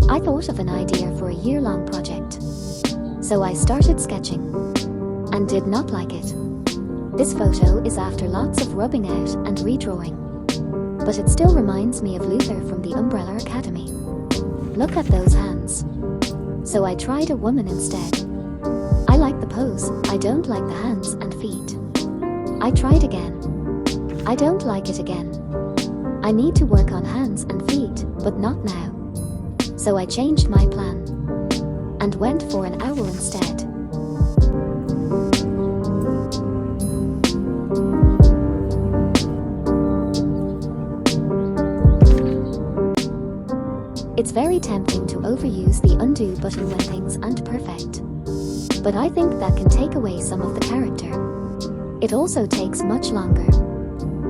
I thought of an idea for a year-long project. So I started sketching and did not like it. This photo is after lots of rubbing out and redrawing. But it still reminds me of Luther from the Umbrella Academy. Look at those hands. So I tried a woman instead. I like the pose, I don't like the hands and feet. I tried again. I don't like it again. I need to work on hands and feet, but not now. So I changed my plan and went for an owl instead. It's very tempting to overuse the undo button when things aren't perfect. But I think that can take away some of the character. It also takes much longer.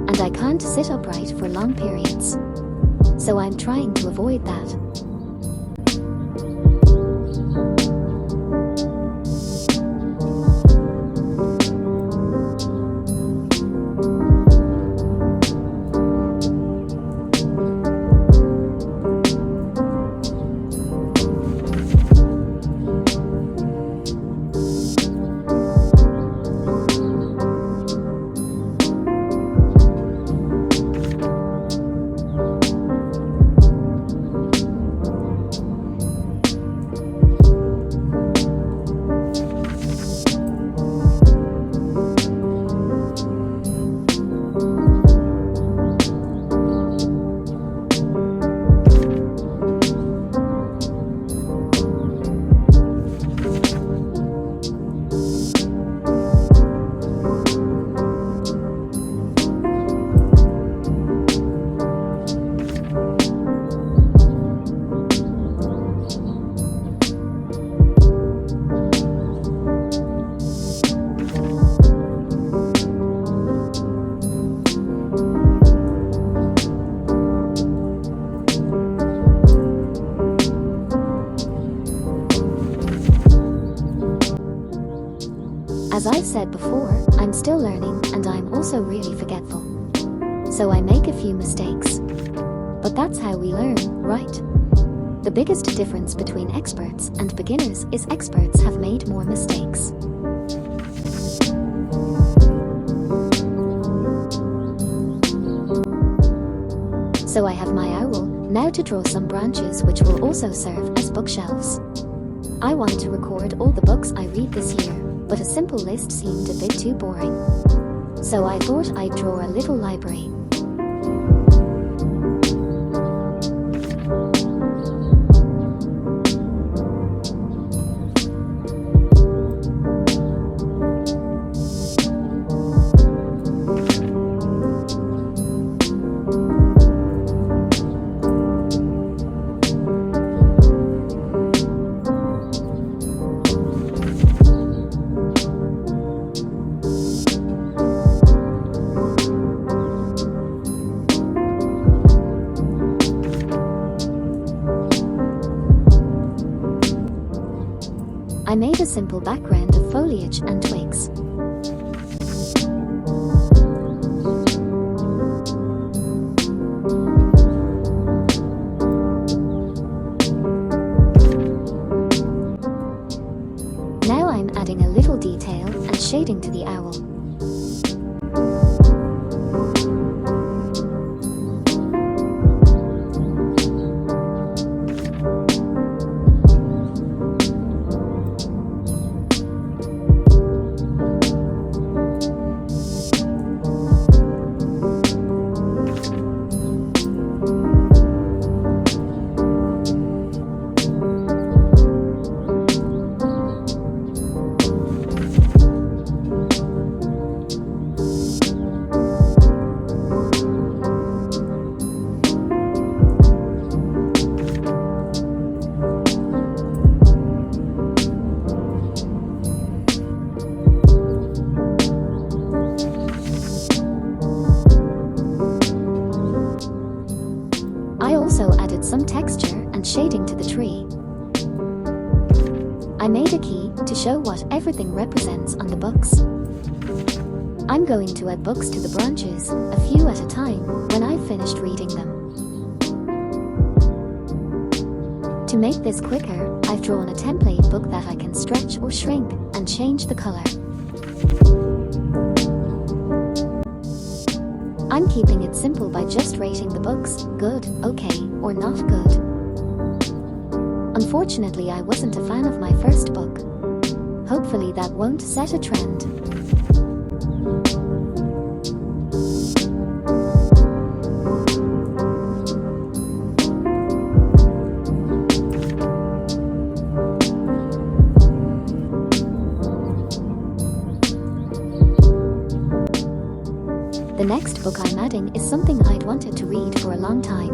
And I can't sit upright for long periods. So I'm trying to avoid that. As I've said before, I'm still learning and I'm also really forgetful. So I make a few mistakes. But that's how we learn, right? The biggest difference between experts and beginners is experts have made more mistakes. So I have my owl, now to draw some branches which will also serve as bookshelves. I want to record all the books I read this year, but a simple list seemed a bit too boring. So I thought I'd draw a little library. I made a simple background of foliage and twigs. Now I'm adding a little detail and shading to the owl. I also added some texture and shading to the tree. I made a key to show what everything represents on the books. I'm going to add books to the branches, a few at a time, when I've finished reading them. To To make this quicker, I've drawn a template book that I can stretch or shrink and change the color. I'm keeping it simple by just rating the books good, okay, or not good. Unfortunately, I wasn't a fan of my first book. Hopefully that won't set a trend. The next book I'm adding is something I'd wanted to read for a long time.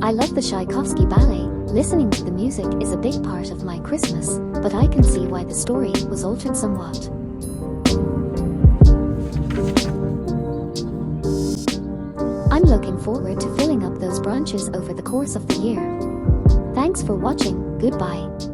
I love the Tchaikovsky ballet. Listening to the music is a big part of my Christmas, but I can see why the story was altered somewhat. I'm looking forward to filling up those branches over the course of the year. Thanks for watching. Goodbye.